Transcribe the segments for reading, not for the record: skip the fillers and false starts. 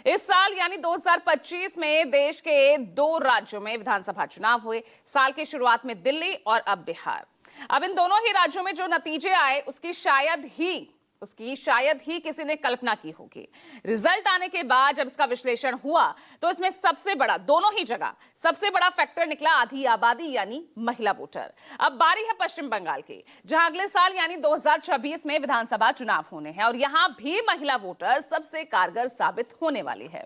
इस साल यानी 2025 में देश के 2 राज्यों में विधानसभा चुनाव हुए। साल की शुरुआत में दिल्ली और अब बिहार। अब इन दोनों ही राज्यों में जो नतीजे आए उसकी शायद ही किसी ने कल्पना की होगी। रिजल्ट आने के बाद जब इसका विश्लेषण हुआ तो इसमें दोनों ही जगह सबसे बड़ा फैक्टर निकला आधी आबादी यानी महिला वोटर। अब बारी है पश्चिम बंगाल की, जहां अगले साल यानी 2026 में विधानसभा चुनाव होने हैं और यहां भी महिला वोटर सबसे कारगर साबित होने वाली है।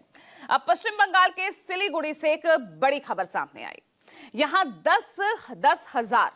अब पश्चिम बंगाल के सिलीगुड़ी से एक बड़ी खबर सामने आई। यहां 10,000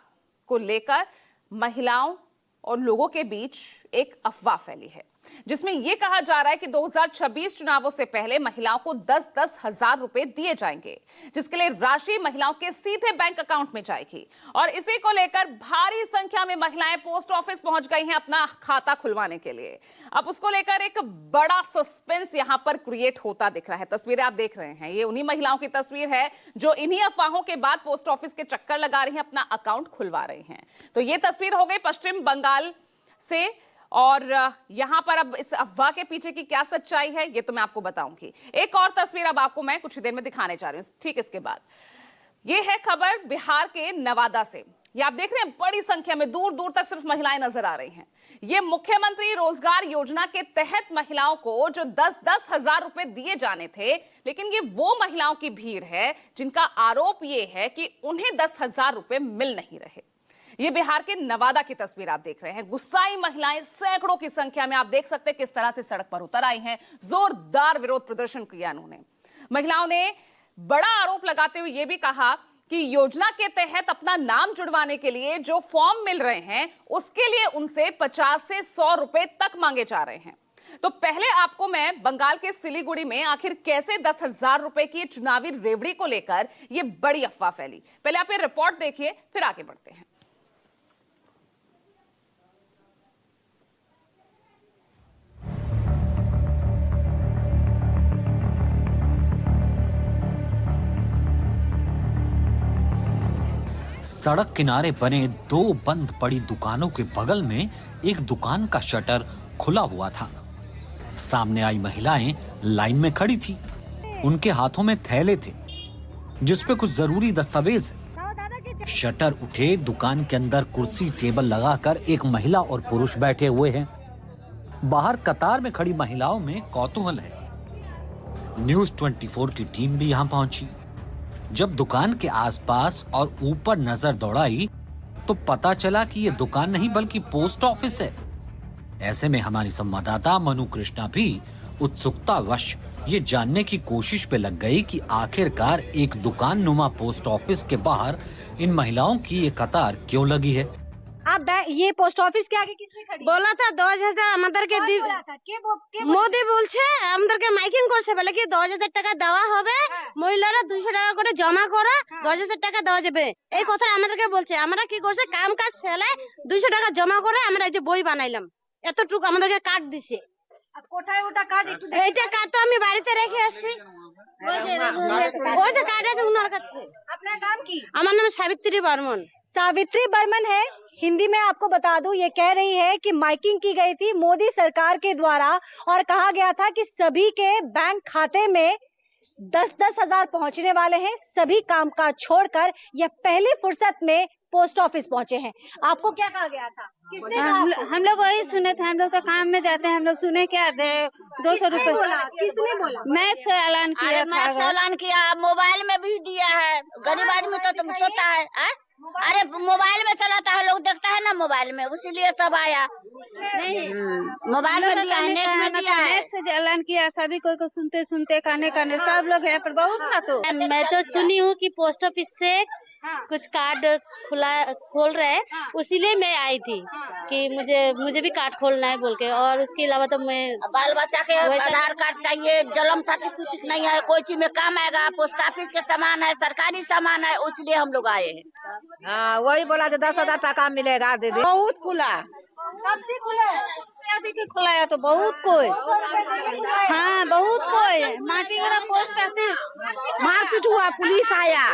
को लेकर महिलाओं और लोगों के बीच एक अफवाह फैली है, जिसमें यह कहा जा रहा है कि 2026 चुनावों से पहले महिलाओं को 10-10 हजार रुपए दिए जाएंगे, जिसके लिए राशि महिलाओं के सीधे बैंक अकाउंट में जाएगी। और इसी को लेकर भारी संख्या में महिलाएं पोस्ट ऑफिस पहुंच गई हैं अपना खाता खुलवाने के लिए। अब उसको लेकर एक बड़ा सस्पेंस यहां पर क्रिएट होता दिख रहा है। तस्वीरें आप देख रहे हैं, ये उन्हीं महिलाओं की तस्वीर है जो इन्हीं अफवाहों के बाद पोस्ट ऑफिस के चक्कर लगा रही हैं, अपना अकाउंट खुलवा रही हैं। तो ये तस्वीर हो गई पश्चिम बंगाल से, और यहां पर अब इस अफवाह के पीछे की क्या सच्चाई है ये तो मैं आपको बताऊंगी। एक और तस्वीर अब आपको मैं कुछ देर में दिखाने जा रही हूं ठीक इसके बाद। ये है खबर बिहार के नवादा से। ये आप देख रहे हैं बड़ी संख्या में दूर दूर तक सिर्फ महिलाएं नजर आ रही हैं। ये मुख्यमंत्री रोजगार योजना के तहत महिलाओं को जो 10-10 हजार रुपए दिए जाने थे, लेकिन ये वो महिलाओं की भीड़ है जिनका आरोप ये है कि उन्हें 10 हजार रुपए मिल नहीं रहे। ये बिहार के नवादा की तस्वीर आप देख रहे हैं। गुस्साई महिलाएं सैकड़ों की संख्या में, आप देख सकते हैं किस तरह से सड़क पर उतर आई हैं। जोरदार विरोध प्रदर्शन किया उन्होंने। महिलाओं ने बड़ा आरोप लगाते हुए यह भी कहा कि योजना के तहत अपना नाम जुड़वाने के लिए जो फॉर्म मिल रहे हैं उसके लिए उनसे 50 से 100 रुपए तक मांगे जा रहे हैं। तो पहले आपको मैं बंगाल के सिलीगुड़ी में आखिर कैसे 10 हजार रुपए की चुनावी रेवड़ी को लेकर यह बड़ी अफवाह फैली, पहले आप ये रिपोर्ट देखिए फिर आगे बढ़ते हैं। सड़क किनारे बने 2 बंद पड़ी दुकानों के बगल में एक दुकान का शटर खुला हुआ था। सामने आई महिलाएं लाइन में खड़ी थी। उनके हाथों में थैले थे जिस पे कुछ जरूरी दस्तावेज है। शटर उठे, दुकान के अंदर कुर्सी टेबल लगाकर एक महिला और पुरुष बैठे हुए हैं। बाहर कतार में खड़ी महिलाओं में कौतूहल है। न्यूज़ 24 की टीम भी यहाँ पहुंची। जब दुकान के आसपास और ऊपर नजर दौड़ाई तो पता चला कि ये दुकान नहीं बल्कि पोस्ट ऑफिस है। ऐसे में हमारी संवाददाता मनु कृष्णा भी उत्सुकतावश ये जानने की कोशिश पे लग गई कि आखिरकार एक दुकान नुमा पोस्ट ऑफिस के बाहर इन महिलाओं की ये कतार क्यों लगी है। आप ये पोस्ट ऑफिस के आगे किसने खड़ी बोला था 10,000 আমাদের কে মোদি বলছে আমাদেরকে মাইকিং করছে বলে কি 10,000 টাকা দেওয়া হবে, মহিলারা 200 টাকা করে জমা করে 10,000 টাকা দেওয়া যাবে, এই কথা আমাদেরকে বলছে। আমরা কি করছে কাম কাজ ফেলে 200 টাকা জমা করে আমরা এই যে বই বানাইলাম, এতটুকু আমাদেরকে কার্ড দিছে। কোথায় ওটা কার্ড একটু এইটা কার্ড তো আমি বাড়িতে রেখে আসছি। ওই যে কার্ড আছে ওনার কাছে। আপনার নাম কি? আমার নাম সাবিত্রী বর্মন। सावित्री बर्मन है। हिंदी में आपको बता दूं, ये कह रही है कि माइकिंग की गई थी मोदी सरकार के द्वारा और कहा गया था कि सभी के बैंक खाते में 10-10 हजार पहुंचने वाले हैं। सभी कामकाज छोड़कर यह पहली फुर्सत में पोस्ट ऑफिस पहुंचे हैं। आपको क्या कहा गया था? किसने कहा आपको? हम लोग वही सुने थे, हम लोग तो काम में जाते हैं, हम लोग सुने क्या दे 200 रुपए। किसने बोला? मैच से ऐलान किया था। ऐलान किया, मोबाइल में भी दिया है। गरीब आदमी तो तुम सोता है अरे मोबाइल में चलाता है, लोग देखता है ना मोबाइल में, उसीलिए सब आया। नहीं मोबाइल में दिया है, नेट में दिया है। नेट से ऐलान किया, सभी कोई को सुनते सुनते खाने सब लोग है, पर बहुत था। तो मैं तो सुनी हूँ कि पोस्ट ऑफिस से कुछ कार्ड खोल रहे हैं, उसीलिए मैं आई थी कि मुझे भी कार्ड खोलना है बोल के। और उसके अलावा तो मैं बाल बच्चा के आधार कार्ड चाहिए, जन्म सर्टिफिकेट नहीं है, कोई चीज में काम आएगा। पोस्ट ऑफिस के सामान है, सरकारी सामान है, इसलिए हम लोग आए हैं। हाँ वही बोला 10,000 टाका मिलेगा दीदी। बहुत खुला, कब से खुला है? देखिए खुलाया तो बहुत कोई, हाँ बहुत कोई। माटी गड़ा पोस्ट ऑफिस मारपीट हुआ, पुलिस आया,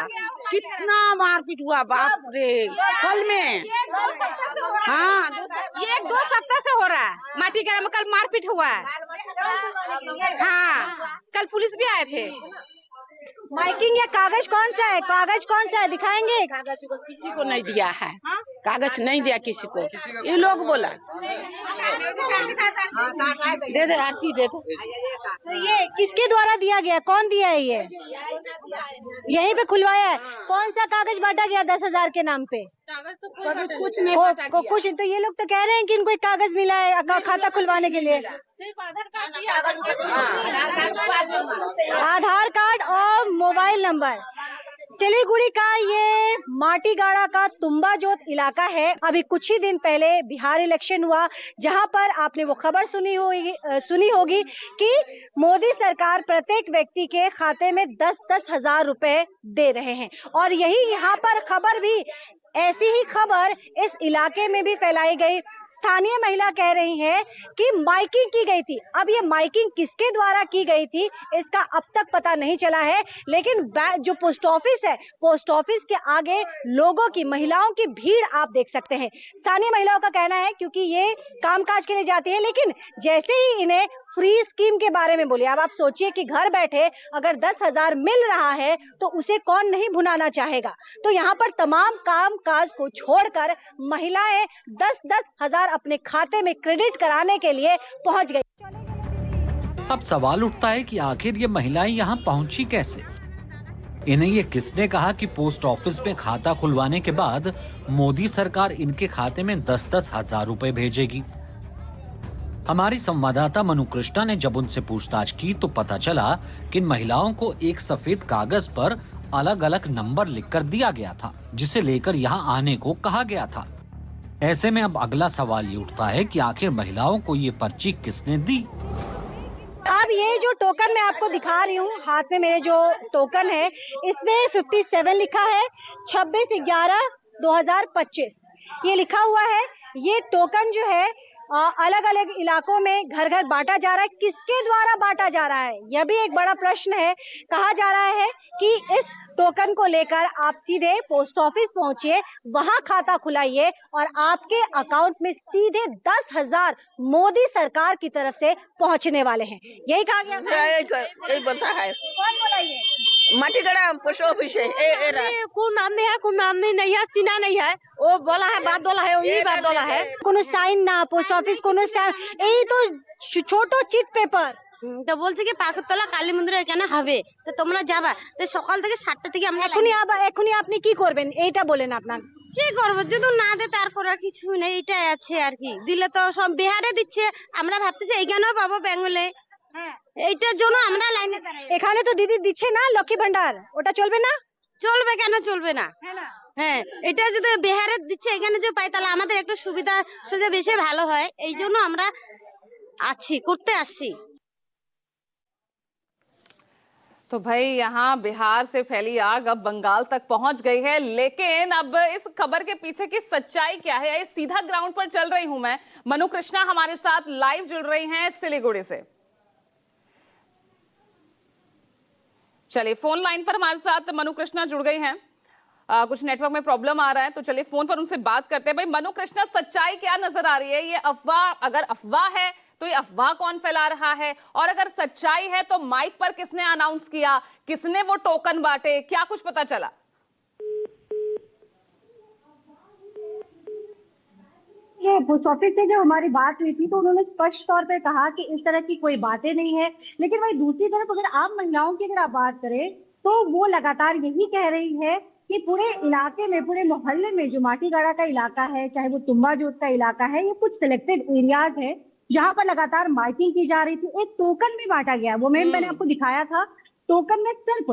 कितना मारपीट हुआ बाप रे। कल में हाँ, ये 1-2 सप्ताह से हो रहा है। माटी गड़ा में कल मारपीट हुआ है। हाँ, कल पुलिस भी आए थे। माइकिंग या कागज कौन सा है? कागज कौन सा है, दिखाएंगे? कागज को किसी को नहीं दिया है, कागज नहीं दिया किसी को, ये लोग बोला। दे दे आरती दे दे। तो ये किसके द्वारा दिया गया, कौन दिया है ये? यहीं पे खुलवाया है? कौन सा कागज बांटा गया 10,000 के नाम पे? कागज तो कुछ नहीं बांटा गया। कुछ तो ये लोग तो कह रहे हैं कि इनको एक कागज मिला है खाता खुलवाने के लिए। सिर्फ आधार कार्ड दिया, आधार कार्ड और मोबाइल नंबर। सिलीगुड़ी का ये माटीगाड़ा का तुम्बाजोत इलाका है। अभी कुछ ही दिन पहले बिहार इलेक्शन हुआ, जहां पर आपने वो खबर सुनी होगी कि मोदी सरकार प्रत्येक व्यक्ति के खाते में 10-10 हजार रुपए दे रहे हैं। और यही यहाँ पर खबर भी, ऐसी ही खबर इस इलाके में भी फैलाई गई। स्थानीय महिला कह रही है कि माइकिंग की गई थी। अब ये माइकिंग किसके द्वारा की गई थी इसका अब तक पता नहीं चला है, लेकिन जो पोस्ट ऑफिस है, पोस्ट ऑफिस के आगे लोगों की, महिलाओं की भीड़ आप देख सकते हैं। स्थानीय महिलाओं का कहना है क्योंकि ये कामकाज के लिए जाती है, लेकिन जैसे ही इन्हें फ्री स्कीम के बारे में बोले, अब आप सोचिए कि घर बैठे अगर 10,000 मिल रहा है तो उसे कौन नहीं भुनाना चाहेगा। तो यहाँ पर तमाम काम काज को छोड़कर महिलाएं 10-10 हजार अपने खाते में क्रेडिट कराने के लिए पहुंच गई। अब सवाल उठता है कि आखिर ये महिलाएं यहाँ पहुंची कैसे? इन्हें ये किसने कहा कि पोस्ट ऑफिस में खाता खुलवाने के बाद मोदी सरकार इनके खाते में 10-10 हजार रुपए भेजेगी? हमारी संवाददाता मनु कृष्णा ने जब उनसे पूछताछ की तो पता चला कि इन महिलाओं को एक सफेद कागज पर अलग अलग नंबर लिखकर दिया गया था, जिसे लेकर यहाँ आने को कहा गया था। ऐसे में अब अगला सवाल ये उठता है कि आखिर महिलाओं को ये पर्ची किसने दी? अब ये जो टोकन मैं आपको दिखा रही हूँ, हाथ में मेरे जो टोकन है, इसमें 57 लिखा है, 26/11/2025 ये लिखा हुआ है। ये टोकन जो है अलग अलग इलाकों में घर घर बांटा जा रहा है। किसके द्वारा बांटा जा रहा है, यह भी एक बड़ा प्रश्न है। कहा जा रहा है कि इस टोकन को लेकर आप सीधे पोस्ट ऑफिस पहुंचिए, वहां खाता खुलाइए और आपके अकाउंट में सीधे 10,000 मोदी सरकार की तरफ से पहुंचने वाले हैं। यही कहा गया था। यही बोलता है। कौन बोला ये? माटीगाड़ा पोस्ट ऑफिस है। कौन आदमी है, कौन आदमी नहीं है, सीना नहीं है, वो बोला है, बात बोला है, वही बात बोला है। कोनो साइन ना पोस्ट ऑफिस कोनो साइन, এই তো ছোট চিট পেপার। তো বলছে কি পাকতলা কালী মন্দিরে এখানে হবে, তো তোমরা যাবা। তো সকাল থেকে 7টা থেকে আমরা এখনই আপনি কি করবেন এইটা বলেন। আপনার কি করবো, যদি না দে তারপর আর কিছু নেই, এটাই আছে আর কি। দিলে তো সব বিহারে দিচ্ছে, আমরা ভাবতেছি এইখানেও পাবো বেঙ্গলে। হ্যাঁ, এইটার জন্য আমরা লাইনে দাঁড়াই। এখানে তো দিদি দিচ্ছে না লক্ষ্মী ভান্ডার, ওটা চলবে না? চলবে কেন চলবে না? হ্যাঁ, এটা যদি বিহারে দিচ্ছে এখানে যদি পাই তাহলে আমাদের একটু সুবিধা সুযোগ বেশি ভালো হয়। এই জন্য আমরা আছি, করতে আসছি। तो भाई यहाँ बिहार से फैली आग अब बंगाल तक पहुंच गई है, लेकिन अब इस खबर के पीछे की सच्चाई क्या है, ये सीधा ग्राउंड पर चल रही हूं मैं। मनु कृष्णा हमारे साथ लाइव जुड़ रही हैं सिलीगुड़ी से। चलिए फोन लाइन पर हमारे साथ मनु कृष्णा जुड़ गई हैं। कुछ नेटवर्क में प्रॉब्लम आ रहा है, तो चलिए फोन पर उनसे बात करते हैं। भाई मनु कृष्णा, सच्चाई क्या नजर आ रही है? ये अफवाह, अगर अफवाह है तो ये अफवाह कौन फैला रहा है, और अगर सच्चाई है तो माइक पर किसने अनाउंस किया, किसने वो टोकन बांटे, क्या कुछ पता चला? ये पोस्ट ऑफिस से जो हमारी बात हुई थी तो उन्होंने स्पष्ट तौर पे कहा कि इस तरह की कोई बातें नहीं है। लेकिन वही दूसरी तरफ अगर आम महिलाओं की अगर आप बात करें तो वो लगातार यही कह रही है कि पूरे इलाके में, पूरे मोहल्ले में, जो माटीगाड़ा का इलाका है, चाहे वो तुम्बाजोत का इलाका है, ये कुछ सिलेक्टेड एरियाज है जहां पर लगातार माइकिंग की जा रही थी। एक टोकन भी बांटा गया, वो मैंने आपको दिखाया था। टोकन में सिर्फ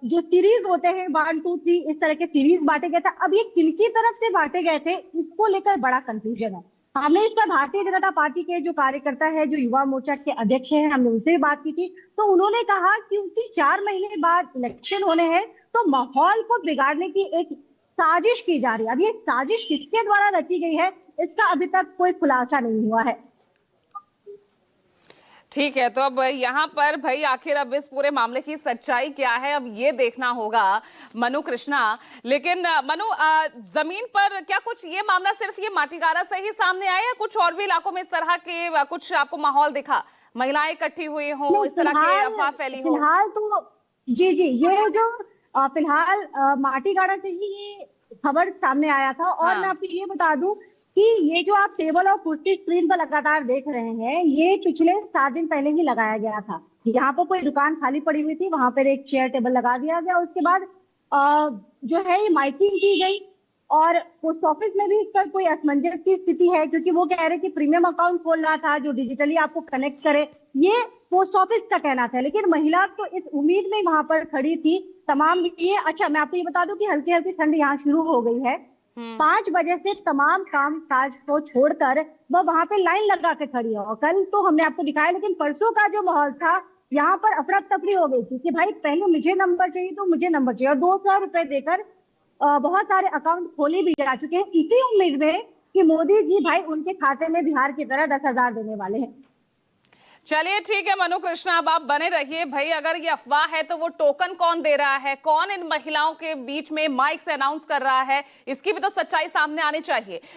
जो सीरीज होते हैं 1, 2, 3 इस तरह के सीरीज बांटे गए थे। अब ये किनकी तरफ से बांटे गए थे इसको लेकर बड़ा कंफ्यूजन है। हमने इस पर भारतीय जनता पार्टी के जो कार्यकर्ता है, जो युवा मोर्चा के अध्यक्ष हैं, हमने उनसे भी बात की थी। तो उन्होंने कहा क्योंकि 4 महीने बाद इलेक्शन होने हैं तो माहौल को बिगाड़ने की एक साजिश की जा रही है। अब ये साजिश किसके द्वारा रची गई है इसका अभी तक कोई खुलासा नहीं हुआ है। ठीक है, तो अब यहाँ पर भाई आखिर अब इस पूरे मामले की सच्चाई क्या है, अब ये देखना होगा मनु कृष्णा। लेकिन मनु, जमीन पर क्या कुछ ये मामला सिर्फ ये माटीगाड़ा से ही सामने आया या कुछ और भी इलाकों में इस तरह के कुछ आपको माहौल दिखा? महिलाएं इकट्ठी हुई हो, इस तरह की अफवाह फैली हो? फिलहाल तो जी जी, ये जो फिलहाल माटीगाड़ा से ही ये खबर सामने आया था। और हाँ। मैं आपको ये बता दूं कि ये जो आप टेबल और कुर्सी स्क्रीन पर लगातार देख रहे हैं, ये पिछले 7 दिन पहले ही लगाया गया था। यहाँ पर कोई दुकान खाली पड़ी हुई थी, वहां पर एक चेयर टेबल लगा दिया गया। उसके बाद जो है ये माइकिंग की गई और पोस्ट ऑफिस में भी इसका कोई असमंजस की स्थिति है, क्योंकि वो कह रहे कि प्रीमियम अकाउंट खोल रहा था जो डिजिटली आपको कनेक्ट करे, ये पोस्ट ऑफिस का कहना था। लेकिन महिला तो इस उम्मीद में वहां पर खड़ी थी तमाम ये। अच्छा, मैं आपको ये बता दूं कि हल्की हल्की ठंड यहाँ शुरू हो गई है। 5 बजे से तमाम काम काज को छोड़कर वह वहां पे लाइन लगा के खड़ी है। और कल तो हमने आपको दिखाया, लेकिन परसों का जो माहौल था, यहाँ पर अफरा तफरी हो गई थी कि भाई पहले मुझे नंबर चाहिए तो मुझे नंबर चाहिए। और 200 रुपए देकर बहुत सारे अकाउंट खोले भी जा चुके हैं, इसी उम्मीद में कि मोदी जी भाई उनके खाते में बिहार की तरह 10,000 देने वाले हैं। चलिए ठीक है मनु कृष्णा, अब आप बने रहिए भाई। अगर ये अफवाह है तो वो टोकन कौन दे रहा है, कौन इन महिलाओं के बीच में माइक से अनाउंस कर रहा है, इसकी भी तो सच्चाई सामने आनी चाहिए।